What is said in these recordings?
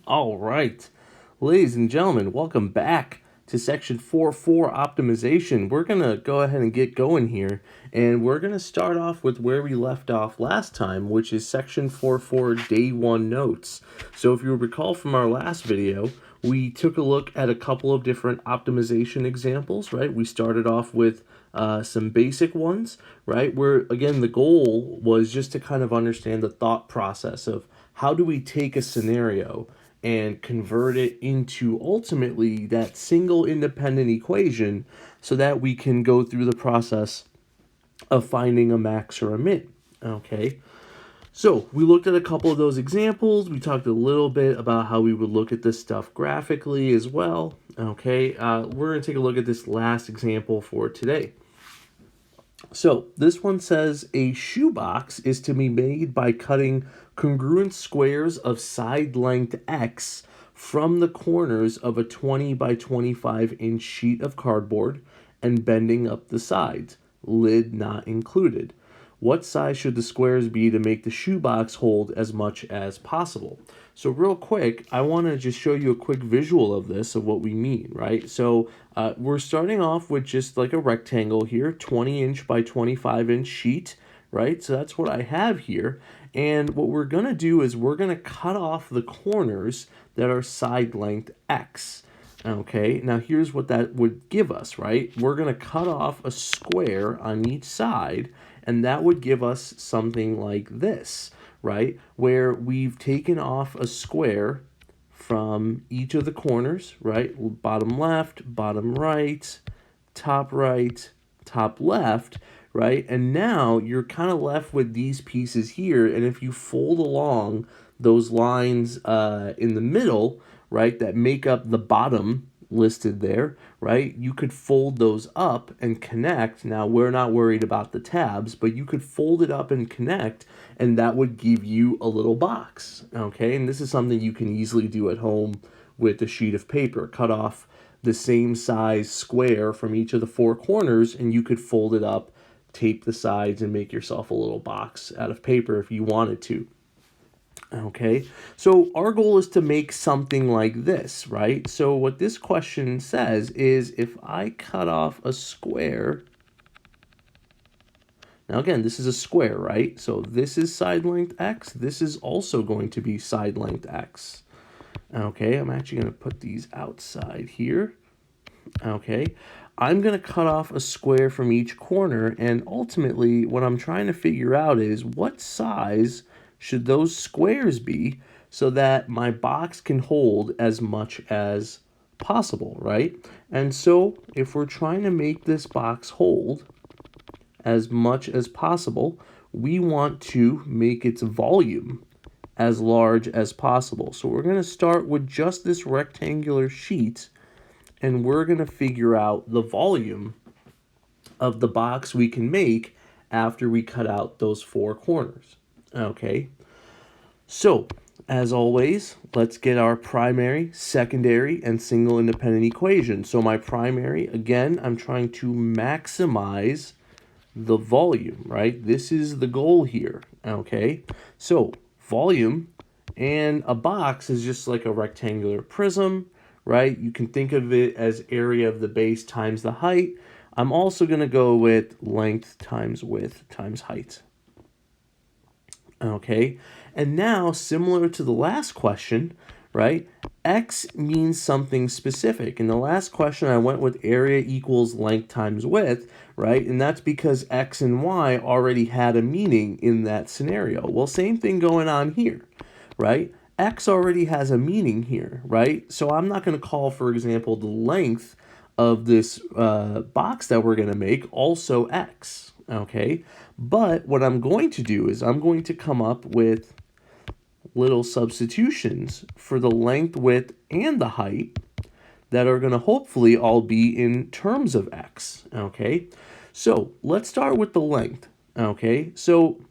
All right, ladies and gentlemen, welcome back to section 4.4 optimization. We're going to go ahead and get going here, and we're going to start off with where we left off last time, which is section 4.4 day 1 notes. So if you recall from our last video, we took a look at a couple of different optimization examples, right? We started off with some basic ones, right? Where, again, the goal was just to kind of understand the thought process of how do we take a scenario and convert it into ultimately that single independent equation so that we can go through the process of finding a max or a min. Okay, so we looked at a couple of those examples. We talked a little bit about how we would look at this stuff graphically as well. Okay, we're going to take a look at this last example for today. So this one says a shoebox is to be made by cutting congruent squares of side length x from the corners of a 20 by 25 inch sheet of cardboard and bending up the sides, lid not included. What size should the squares be to make the shoebox hold as much as possible? So real quick, I want to just show you a quick visual of this, of what we mean, right? So we're starting off with just like a rectangle here, 20-inch by 25-inch sheet, right? So that's what I have here. And what we're going to do is we're going to cut off the corners that are side length x. Okay, now here's what that would give us, right? We're going to cut off a square on each side, and that would give us something like this, right? Where we've taken off a square from each of the corners, right? Bottom left, bottom right, top left, right? And now you're kind of left with these pieces here, and if you fold along those lines in the middle, right, that make up the bottom listed there, right, you could fold those up and connect. Now, we're not worried about the tabs, but you could fold it up and connect, and that would give you a little box, okay? And this is something you can easily do at home with a sheet of paper. Cut off the same size square from each of the four corners, and you could fold it up, tape the sides, and make yourself a little box out of paper if you wanted to. Okay, so our goal is to make something like this, right? So what this question says is if I cut off a square, now again, this is a square, right? So this is side length x, this is also going to be side length x. Okay, I'm actually going to put these outside here. Okay, I'm going to cut off a square from each corner, and ultimately what I'm trying to figure out is what size should those squares be so that my box can hold as much as possible, right? And so if we're trying to make this box hold as much as possible, we want to make its volume as large as possible. So we're going to start with just this rectangular sheet, and we're going to figure out the volume of the box we can make after we cut out those four corners. Okay, so as always, let's get our primary, secondary, and single independent equation. So my primary, again, I'm trying to maximize the volume, right? This is the goal here, okay? So volume, and a box is just like a rectangular prism, right? You can think of it as area of the base times the height. I'm also going to go with length times width times height. Okay, and now similar to the last question, right? X means something specific. In the last question, I went with area equals length times width, right? And that's because X and Y already had a meaning in that scenario. Well, same thing going on here, right? X already has a meaning here, right? So I'm not going to call, for example, the length of this box that we're going to make also X, okay? But what I'm going to do is I'm going to come up with little substitutions for the length, width, and the height that are going to hopefully all be in terms of X, okay? So let's start with the length, okay? So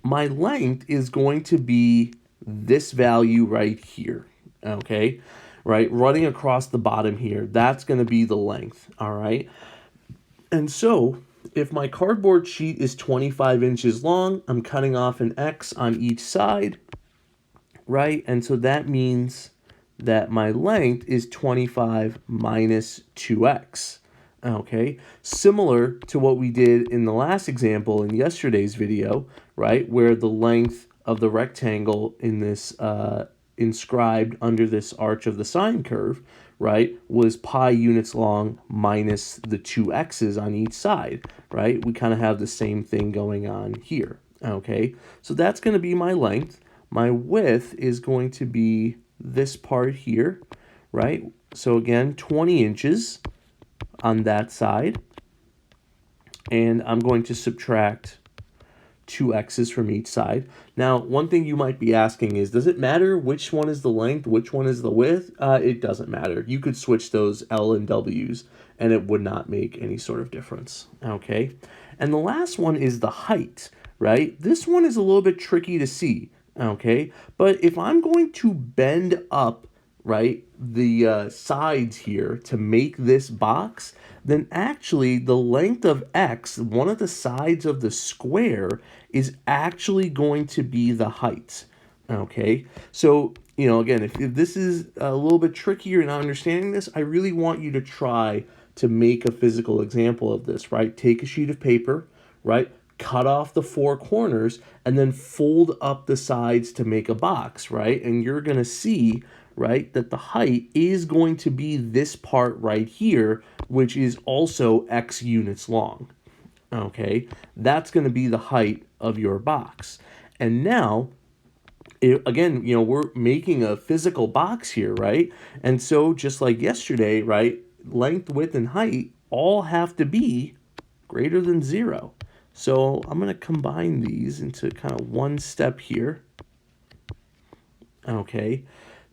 my length is going to be this value right here, okay? Right, running across the bottom here, that's going to be the length, all right? And so if my cardboard sheet is 25 inches long, I'm cutting off an X on each side. right? And so that means that my length is 25 minus 2x. Okay, similar to what we did in the last example in yesterday's video, right, where the length of the rectangle in this inscribed under this arch of the sine curve, right, was pi units long minus the 2x's on each side, right? We kind of have the same thing going on here, okay? So that's going to be my length. My width is going to be this part here, right? So again, 20 inches on that side, and I'm going to subtract 2x's from each side. Now, one thing you might be asking is, does it matter which one is the length, which one is the width? It doesn't matter. You could switch those L and W's, and it would not make any sort of difference, okay? And the last one is the height, right? This one is a little bit tricky to see, okay? But if I'm going to bend up, right, the sides here to make this box, then actually the length of x, one of the sides of the square, is actually going to be the height, okay? So, you know, again, if this is a little bit trickier in understanding this, I really want you to try to make a physical example of this, right? Take a sheet of paper, right? Cut off the four corners and then fold up the sides to make a box, right? And you're going to see, right, that the height is going to be this part right here, which is also x units long, okay? That's going to be the height of your box. And now, again, you know, we're making a physical box here, right? And so just like yesterday, right, length, width, and height all have to be greater than 0. So I'm going to combine these into kind of one step here. Okay,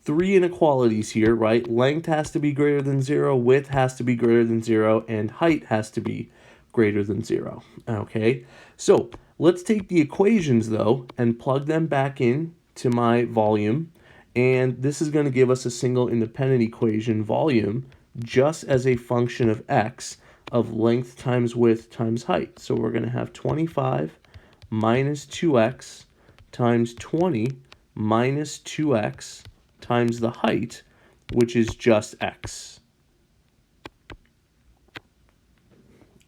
3 inequalities here, right? Length has to be greater than 0, width has to be greater than 0, and height has to be greater than 0. Okay, so let's take the equations though and plug them back in to my volume, and this is going to give us a single independent equation, volume, just as a function of x, of length times width times height. So we're going to have 25 minus 2x times 20 minus 2x times the height, which is just x.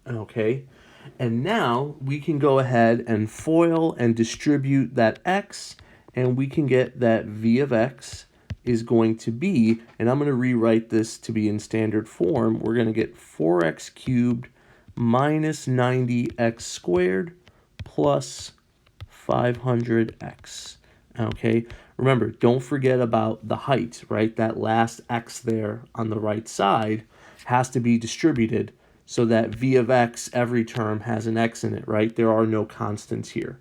Okay, and now we can go ahead and FOIL and distribute that x, and we can get that v of x is going to be, and I'm going to rewrite this to be in standard form, we're going to get 4x cubed minus 90x squared plus 500x. Okay, remember, don't forget about the height, right? That last x there on the right side has to be distributed so that v of x, every term has an x in it, right? There are no constants here.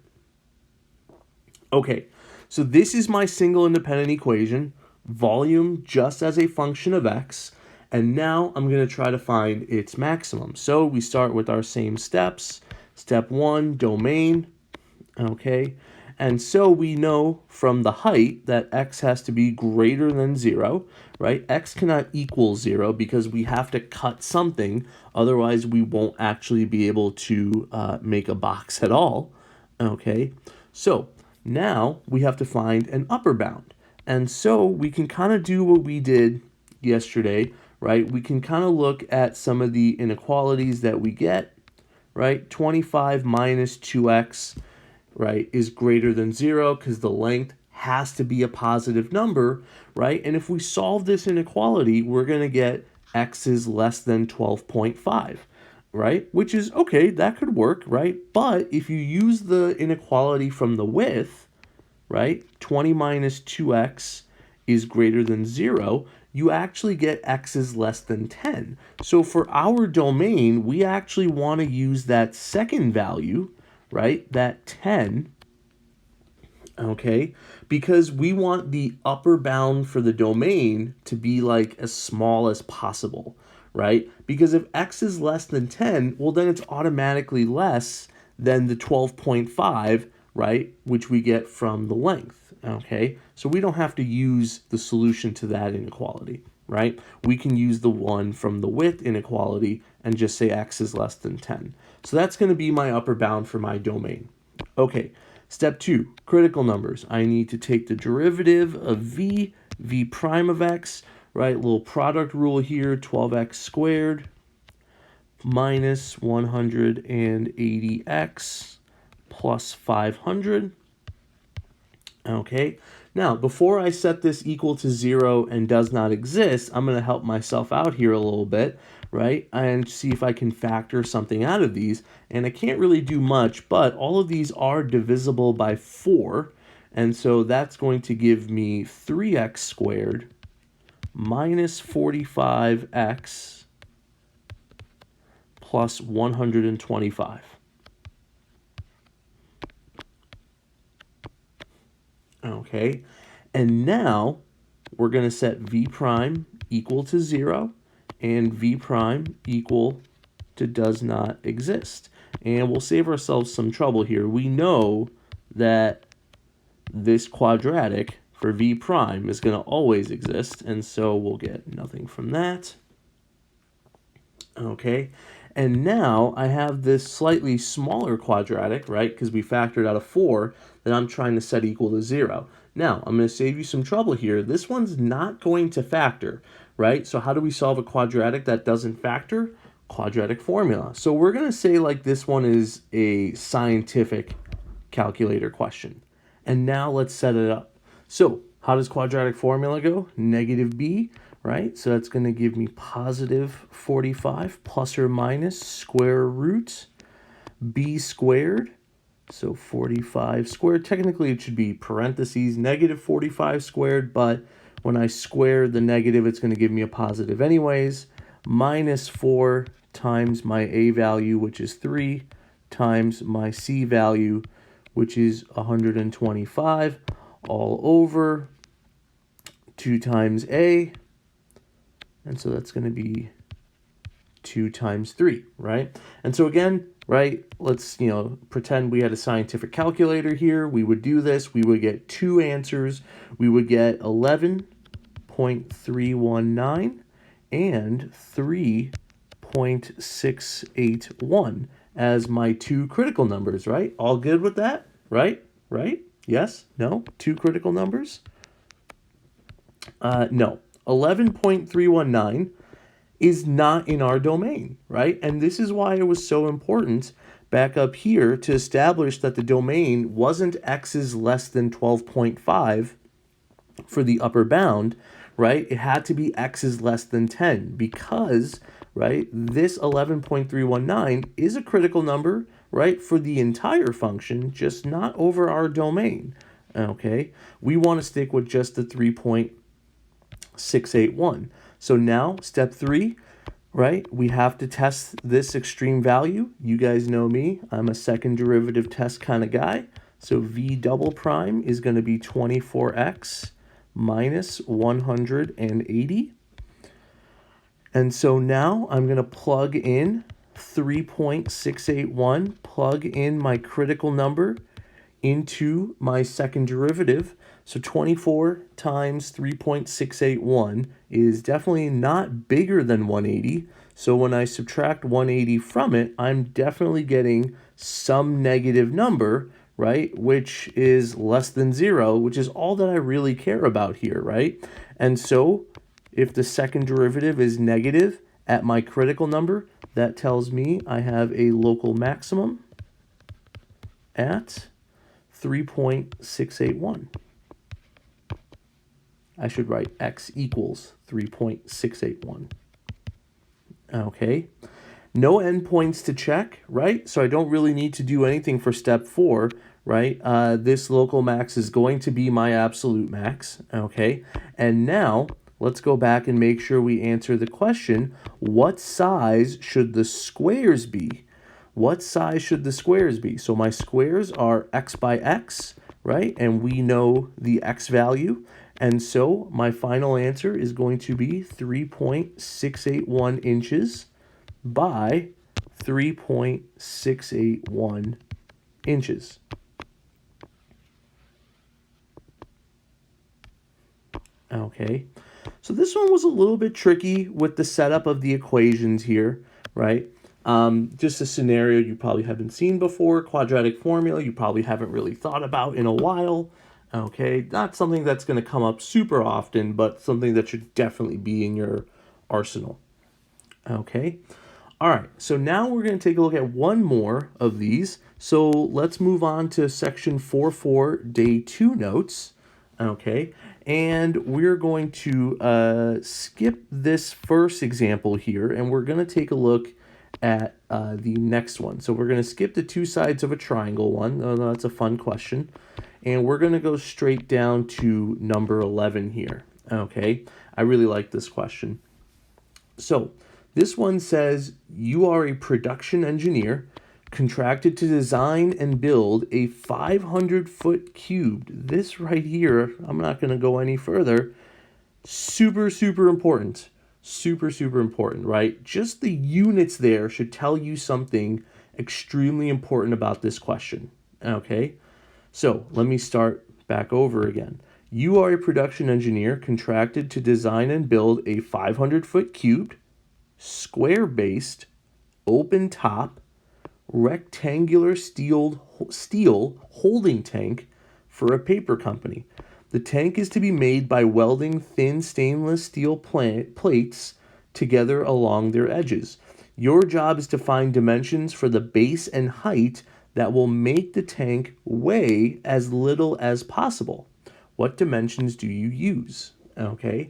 Okay, so this is my single independent equation, volume just as a function of x, and now I'm going to try to find its maximum. So we start with our same steps. Step 1, domain, okay? And so we know from the height that x has to be greater than 0, right? X cannot equal 0 because we have to cut something, otherwise we won't actually be able to make a box at all, okay? So now we have to find an upper bound. And so we can kind of do what we did yesterday, right? We can kind of look at some of the inequalities that we get, right? 25 minus 2x, right, is greater than 0 because the length has to be a positive number, right? And if we solve this inequality, we're going to get x is less than 12.5, right? Which is, okay, that could work, right? But if you use the inequality from the width, right, 20 minus 2x is greater than 0, you actually get x is less than 10. So for our domain, we actually want to use that second value, right, that 10, okay, because we want the upper bound for the domain to be like as small as possible, right? Because if x is less than 10, well, then it's automatically less than the 12.5, right, which we get from the length, okay? So we don't have to use the solution to that inequality, right? We can use the one from the width inequality and just say x is less than 10. So that's going to be my upper bound for my domain. Okay, Step 2, critical numbers. I need to take the derivative of v prime of x, right? Little product rule here, 12x squared minus 180x plus 500. Okay, now before I set this equal to 0 and does not exist, I'm going to help myself out here a little bit, right? And see if I can factor something out of these. And I can't really do much, but all of these are divisible by 4. And so that's going to give me 3x squared minus 45x plus 125. Okay, and now we're going to set v prime equal to 0 and v prime equal to does not exist. And we'll save ourselves some trouble here. We know that this quadratic for v prime is going to always exist, and so we'll get nothing from that. Okay, and now I have this slightly smaller quadratic, right, because we factored out a 4 that I'm trying to set equal to 0. Now, I'm going to save you some trouble here. This one's not going to factor, right? So how do we solve a quadratic that doesn't factor? Quadratic formula. So we're going to say like this one is a scientific calculator question. And now let's set it up. So how does quadratic formula go? Negative b, right? So that's going to give me positive 45 plus or minus square root b squared. So 45 squared. Technically, it should be parentheses negative 45 squared, but when I square the negative, it's going to give me a positive anyways. Minus 4 times my a value, which is 3, times my c value, which is 125, all over 2 times a. And so that's going to be 2 times 3, right? And so again, right, let's, pretend we had a scientific calculator here. We would do this. We would get 2 answers. We would get 11.319 and 3.681 as my 2 critical numbers, right? All good with that, right? Right? Yes? No? 2 critical numbers? No. 11.319 is not in our domain, right? And this is why it was so important back up here to establish that the domain wasn't x is less than 12.5 for the upper bound, right? It had to be x is less than 10 because, right, this 11.319 is a critical number, right, for the entire function, just not over our domain, okay? We want to stick with just the 3.681. So now, step 3, right, we have to test this extreme value. You guys know me. I'm a second derivative test kind of guy. So v double prime is going to be 24x minus 180. And so now I'm going to plug in 3.681, plug in my critical number into my second derivative. So 24 times 3.681 is definitely not bigger than 180. So when I subtract 180 from it, I'm definitely getting some negative number, right? Which is less than 0, which is all that I really care about here, right? And so if the second derivative is negative at my critical number, that tells me I have a local maximum at 3.681. I should write x equals 3.681. Okay. No endpoints to check, right? So I don't really need to do anything for step 4, right? This local max is going to be my absolute max, okay? And now let's go back and make sure we answer the question, what size should the squares be? What size should the squares be? So my squares are x by x, right? And we know the x value. And so my final answer is going to be 3.681 inches by 3.681 inches. Okay, so this one was a little bit tricky with the setup of the equations here, right? Just a scenario you probably haven't seen before, quadratic formula you probably haven't really thought about in a while. Okay, not something that's going to come up super often, but something that should definitely be in your arsenal. Okay, all right, so now we're going to take a look at one more of these. So let's move on to section 4.4, day 2 notes. Okay, and we're going to skip this first example here, and we're going to take a look at the next one. So we're going to skip the two sides of a triangle one. That's a fun question. And we're going to go straight down to number 11 here. Okay, I really like this question. So this one says you are a production engineer contracted to design and build a 500-foot cubed. This right here, I'm not going to go any further. Super, super important. Super, super important, right? Just the units there should tell you something extremely important about this question. Okay, so let me start back over again. You are a production engineer contracted to design and build a 500-foot cubed, square-based, open top, rectangular steel holding tank for a paper company. The tank is to be made by welding thin stainless steel plates together along their edges. Your job is to find dimensions for the base and height that will make the tank weigh as little as possible. What dimensions do you use? Okay,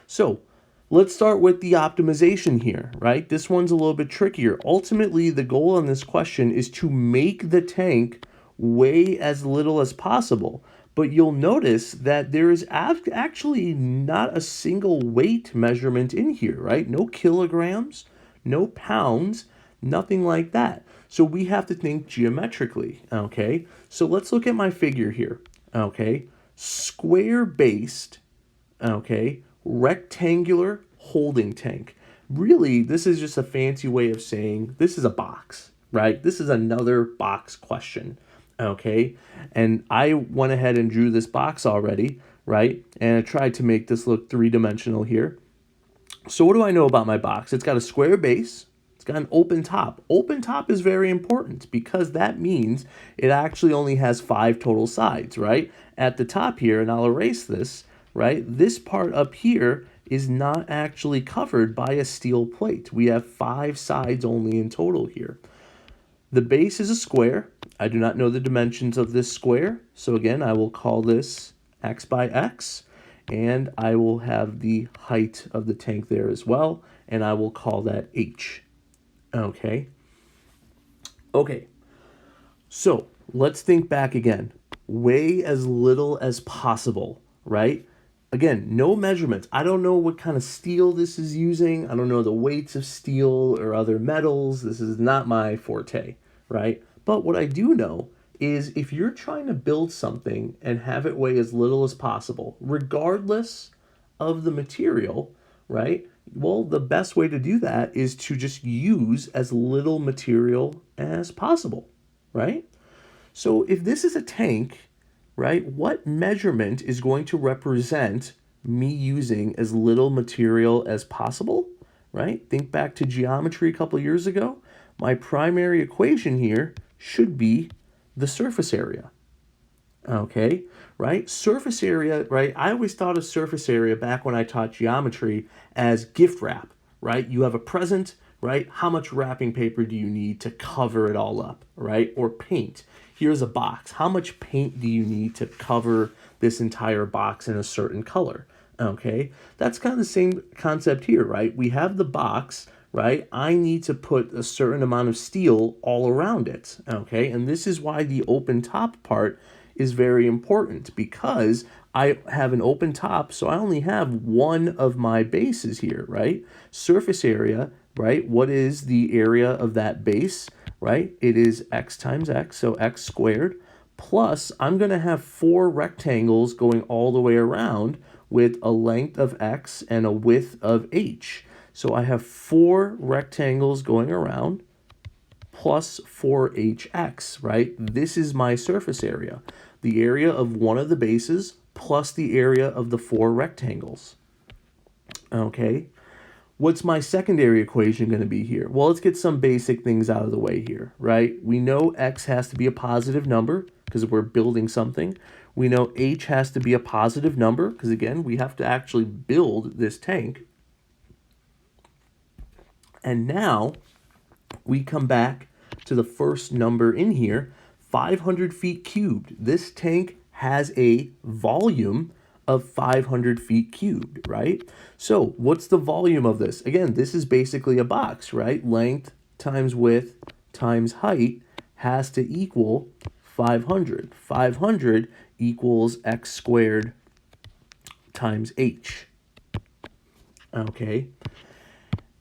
so let's start with the optimization here, right? This one's a little bit trickier. Ultimately, the goal on this question is to make the tank weigh as little as possible. But you'll notice that there is actually not a single weight measurement in here, right? No kilograms, no pounds, nothing like that. So we have to think geometrically, okay? So let's look at my figure here, okay? Square-based, okay, rectangular holding tank. Really, this is just a fancy way of saying this is a box, right? This is another box question, okay? And I went ahead and drew this box already, right? And I tried to make this look three-dimensional here. So what do I know about my box? It's got a square base. It's got an open top. Open top is very important because that means it actually only has 5 total sides, right? At the top here, and I'll erase this, right? This part up here is not actually covered by a steel plate. We have 5 sides only in total here. The base is a square. I do not know the dimensions of this square. So again, I will call this x by x. And I will have the height of the tank there as well. And I will call that h. Okay. Okay. So let's think back again. Weigh as little as possible, right? Again, no measurements. I don't know what kind of steel this is using. I don't know the weights of steel or other metals. This is not my forte, right? But what I do know is if you're trying to build something and have it weigh as little as possible, regardless of the material, right? Well, the best way to do that is to just use as little material as possible, right? So if this is a tank, right, what measurement is going to represent me using as little material as possible, right? Think back to geometry a couple years ago. My primary equation here should be the surface area. Okay, right? Surface area, right? I always thought of surface area back when I taught geometry as gift wrap, right? You have a present, right? How much wrapping paper do you need to cover it all up, right? Or paint. Here's a box. How much paint do you need to cover this entire box in a certain color? Okay, that's kind of the same concept here, right? We have the box, right? I need to put a certain amount of steel all around it, okay? And this is why the open top part is very important because I have an open top, so I only have one of my bases here, right? Surface area, right? What is the area of that base, right? It is x times x, so x squared, plus I'm going to have 4 rectangles going all the way around with a length of x and a width of h. So I have 4 rectangles going around plus 4hx, right? This is my surface area. The area of one of the bases plus the area of the 4 rectangles. Okay, What's my secondary equation going to be here? Well, let's get some basic things out of the way here, right? We know x has to be a positive number because we're building something. We know h has to be a positive number because, again, we have to actually build this tank. And now we come back to the first number in here, 500 feet cubed. This tank has a volume of 500 feet cubed, right? So what's the volume of this? Again, this is basically a box, right? Length times width times height has to equal 500. 500 equals x squared times h. Okay.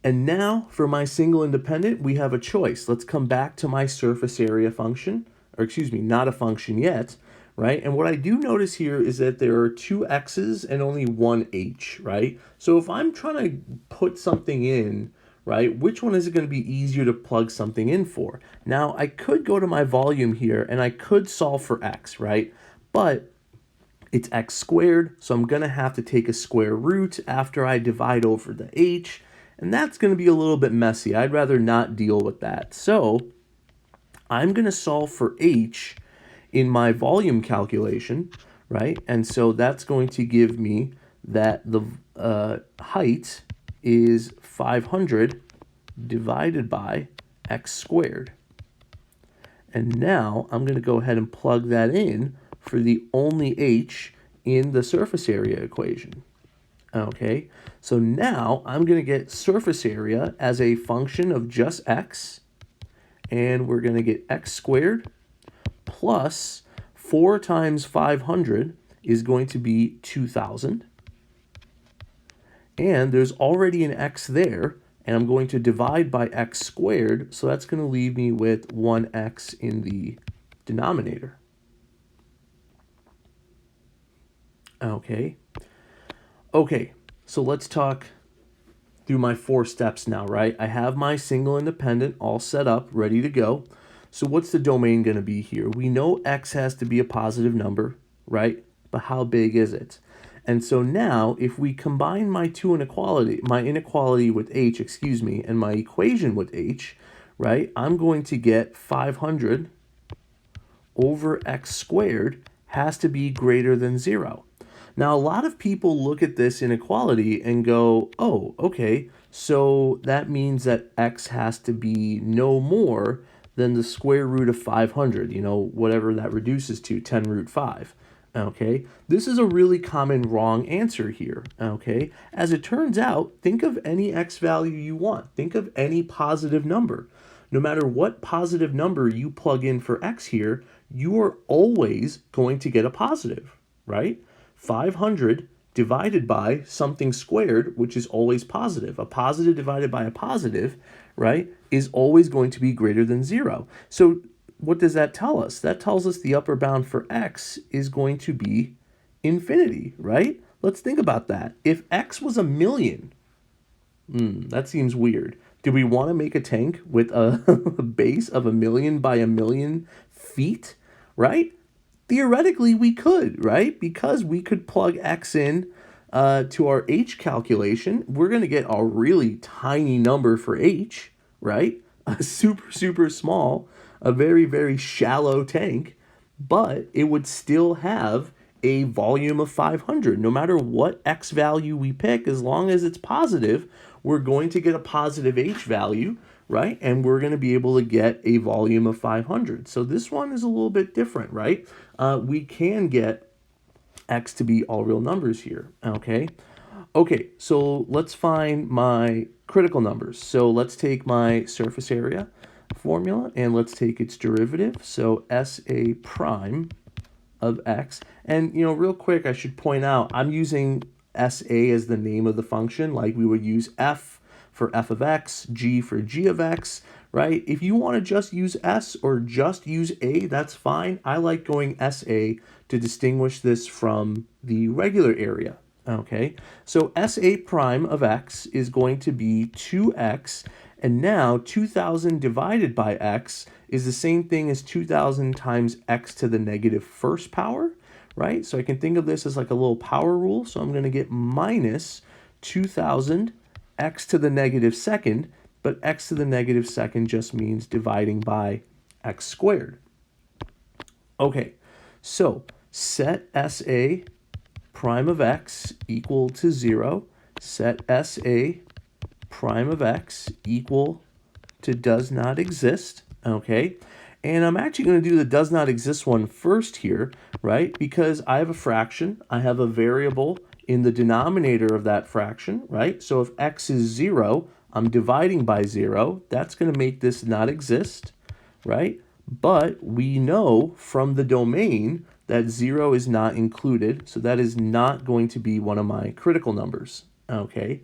And now for my single independent, we have a choice. Let's come back to my surface area function, or excuse me, not a function yet, right? And what I do notice here is that there are two x's and only one h, right? So if I'm trying to put something in, right, which one is it going to be easier to plug something in for? Now, I could go to my volume here and I could solve for x, right? But it's x squared, so I'm going to have to take a square root after I divide over the h, and that's going to be a little bit messy. I'd rather not deal with that. So I'm going to solve for h in my volume calculation, right? And so that's going to give me that the height is 500 divided by x squared. And now I'm going to go ahead and plug that in for the only h in the surface area equation. Okay, so now I'm going to get surface area as a function of just x, and we're going to get x squared plus 4 times 500 is going to be 2,000. And there's already an x there, and I'm going to divide by x squared, so that's going to leave me with 1x in the denominator. Okay, so let's talk through my 4 steps now, right? I have my single independent all set up, ready to go. So what's the domain going to be here? We know x has to be a positive number, right? But how big is it? And so now, if we combine my inequality with h, and my equation with h, right, I'm going to get 500 over x squared has to be greater than 0. Now, a lot of people look at this inequality and go, oh, okay, so that means that x has to be no more than the square root of 500, whatever that reduces to, 10 root 5. Okay, this is a really common wrong answer here. Okay, as it turns out, think of any x value you want. Think of any positive number. No matter what positive number you plug in for x here, you are always going to get a positive, right? 500 divided by something squared, which is always positive. A positive divided by a positive, right, is always going to be greater than 0. So what does that tell us? That tells us the upper bound for x is going to be infinity, right? Let's think about that. If x was 1,000,000, that seems weird. Do we want to make a tank with a base of 1,000,000 by 1,000,000 feet, right? Theoretically, we could, right? Because we could plug x in to our h calculation. We're going to get a really tiny number for h, right? A super, super small, a very, very shallow tank, but it would still have a volume of 500. No matter what x value we pick, as long as it's positive, we're going to get a positive h value, right? And we're going to be able to get a volume of 500. So this one is a little bit different, right? We can get x to be all real numbers here, okay? Okay, so let's find my critical numbers. So let's take my surface area formula and let's take its derivative. So SA prime of x. And, real quick, I should point out, I'm using SA as the name of the function, like we would use f for f of x, g for g of x, right? If you want to just use s or just use a, that's fine. I like going SA to distinguish this from the regular area, okay? So SA prime of x is going to be 2x, and now 2,000 divided by x is the same thing as 2,000 times x to the negative first power, right? So I can think of this as like a little power rule. So I'm going to get minus 2,000 x to the negative second, but x to the negative second just means dividing by x squared. Okay, so set SA prime of x equal to 0, set SA prime of x equal to does not exist, okay? And I'm actually going to do the does not exist one first here, right? Because I have a fraction, I have a variable in the denominator of that fraction, right? So if x is 0, I'm dividing by 0. That's going to make this not exist, right? But we know from the domain that 0 is not included, so that is not going to be one of my critical numbers, okay?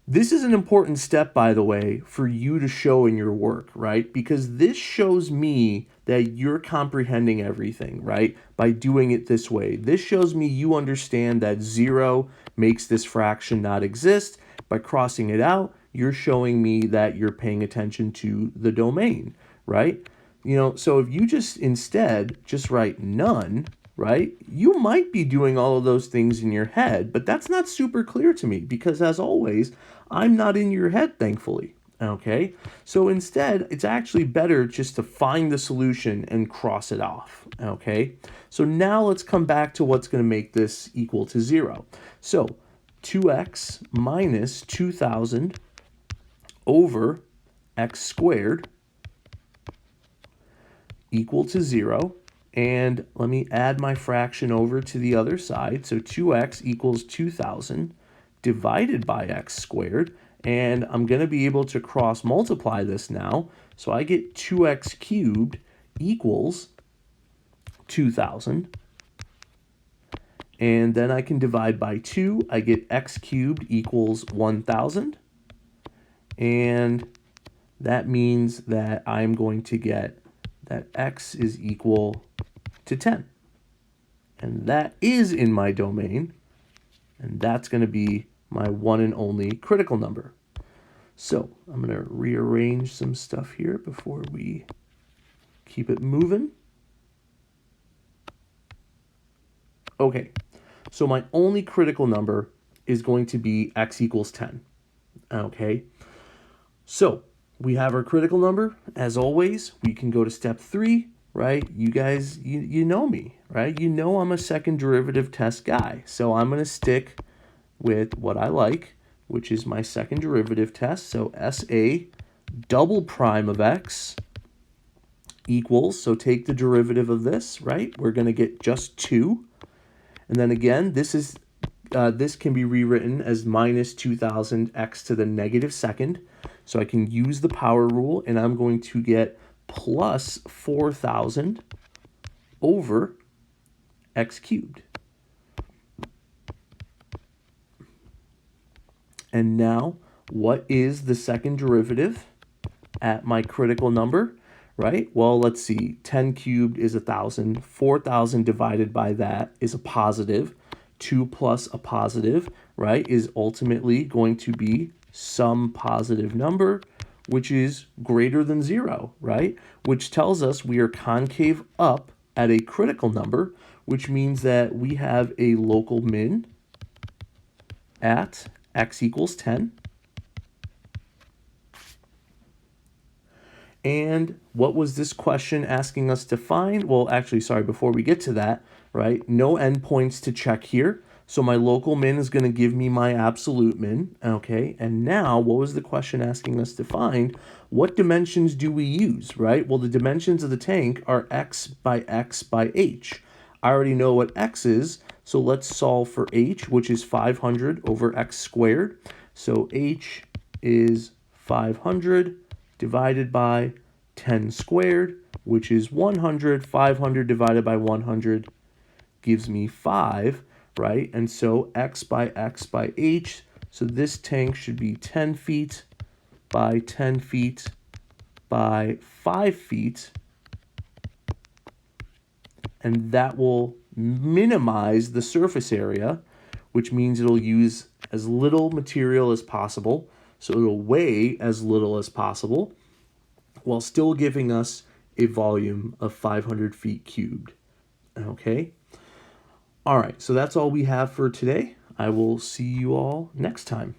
This is an important step, by the way, for you to show in your work, right? Because this shows me that you're comprehending everything, right? By doing it this way. This shows me you understand that 0 makes this fraction not exist. By crossing it out, you're showing me that you're paying attention to the domain, right? You know, so if you just instead just write none, right, you might be doing all of those things in your head, but that's not super clear to me because, as always, I'm not in your head, thankfully, okay? So instead, it's actually better just to find the solution and cross it off, okay? So now let's come back to what's going to make this equal to 0. So 2x minus 2,000 over x squared equal to 0. And let me add my fraction over to the other side. So 2x equals 2,000 divided by x squared. And I'm going to be able to cross multiply this now. So I get 2x cubed equals 2,000. And then I can divide by 2. I get x cubed equals 1,000. And that means that I'm going to get that x is equal to 10. And that is in my domain. And that's going to be my one and only critical number. So I'm going to rearrange some stuff here before we keep it moving. Okay, so my only critical number is going to be x equals 10. Okay, so we have our critical number. As always, we can go to step 3, right? You guys, you know me, right? You know I'm a second derivative test guy. So I'm going to stick with what I like, which is my second derivative test. So SA double prime of x equals, so take the derivative of this, right? We're going to get just 2. And then again, this can be rewritten as minus 2,000 x to the negative second. So I can use the power rule, and I'm going to get plus 4,000 over x cubed. And now, what is the second derivative at my critical number, right? Well, let's see. 10 cubed is 1,000. 4,000 divided by that is a positive. 2 plus a positive, right, is ultimately going to be some positive number, which is greater than 0, right? Which tells us we are concave up at a critical number, which means that we have a local min at x equals 10. And what was this question asking us to find? Well, actually, sorry, before we get to that, right, no endpoints to check here. So my local min is going to give me my absolute min, okay? And now, what was the question asking us to find? What dimensions do we use, right? Well, the dimensions of the tank are x by h. I already know what x is, so let's solve for h, which is 500 over x squared. So h is 500 divided by 10 squared, which is 100. 500 divided by 100 gives me 5, right? And so x by h, so this tank should be 10 feet by 10 feet by 5 feet. And that will minimize the surface area, which means it'll use as little material as possible. So it'll weigh as little as possible while still giving us a volume of 500 feet cubed. Okay? All right, so that's all we have for today. I will see you all next time.